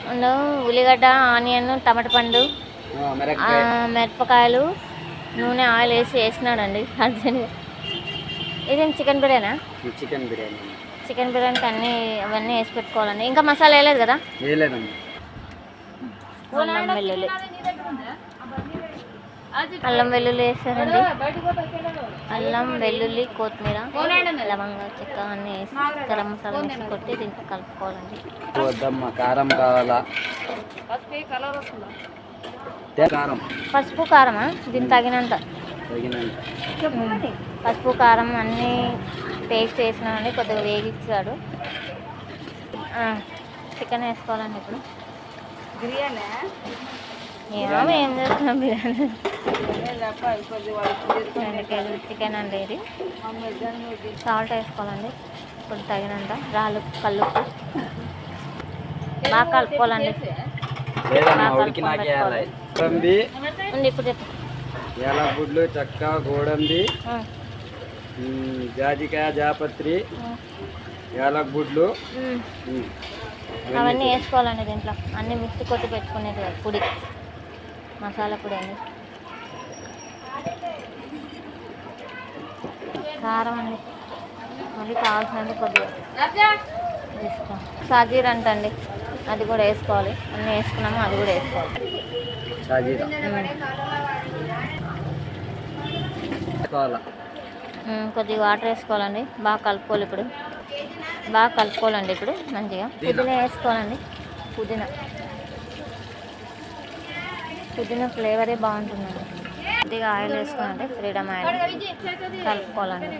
అందులో ఉల్లిగడ్డ, ఆనియన్, టమాటా పండు, మిరపకాయలు, నూనె, ఆయిల్ వేసినాడండి అర్జెంట్గా. ఇదేం చికెన్ బిర్యానా? చికెన్ బిర్యానీ. చికెన్ బిర్యానీకి అవన్నీ వేసి పెట్టుకోవాలండి. ఇంకా మసాలా వేయలేదు కదా? వేయలేదండి. అల్లం వెల్లుల్లి వేసారండి. అల్లం వెల్లుల్లి, కొత్తిమీర, లవంగ, చెక్క అన్నీ వేసి గరం మసాలా వేసి కొట్టి దీంట్లో కలుపుకోవాలండి. వద్దమ్మా, కారం కావాలా? పసుపు కారమా? దీనికి తగినంత పసుపు కారం అన్నీ పేస్ట్ వేసినామండి. కొద్దిగా వేగించాడు. చికెన్ వేసుకోవాలండి ఇప్పుడు. బిర్యానీ ఏం చేస్తున్నాం? బిర్యానీ 2 కేజీలు చికెన్ అండి. ఇది సాల్ట్ వేసుకోవాలండి ఇప్పుడు తగినంత. కల్లుప్పు బాగా కలుపుకోవాలండి. ఇప్పుడు చెప్పు. యాలగుడ్లు, చెక్క, గోడంబి, జాజికాయ, జాపత్రి, యాలగుడ్లు అవన్నీ వేసుకోవాలండి దీంట్లో. అన్నీ మిక్సీ కొట్టి పెట్టుకునేది పొడి, మసాలా పొడి అండి. కారం అండి, మళ్ళీ కావాల్సినంత కొద్దిగా వేసుకో. సాజీర అంటండి, అది కూడా వేసుకోవాలి. అన్నీ వేసుకున్నాము, అది కూడా వేసుకోవాలి. కొద్దిగా వాటర్ వేసుకోవాలండి. బాగా కలుపుకోవాలి. ఇప్పుడు మంచిగా పుదీనా వేసుకోవాలండి. పుదీనా ఫ్లేవరే బాగుంటుందండి. కొద్దిగా ఆయిల్ వేసుకోవాలండి, ఫ్రీడమ్ ఆయిల్ కలుపుకోవాలండి.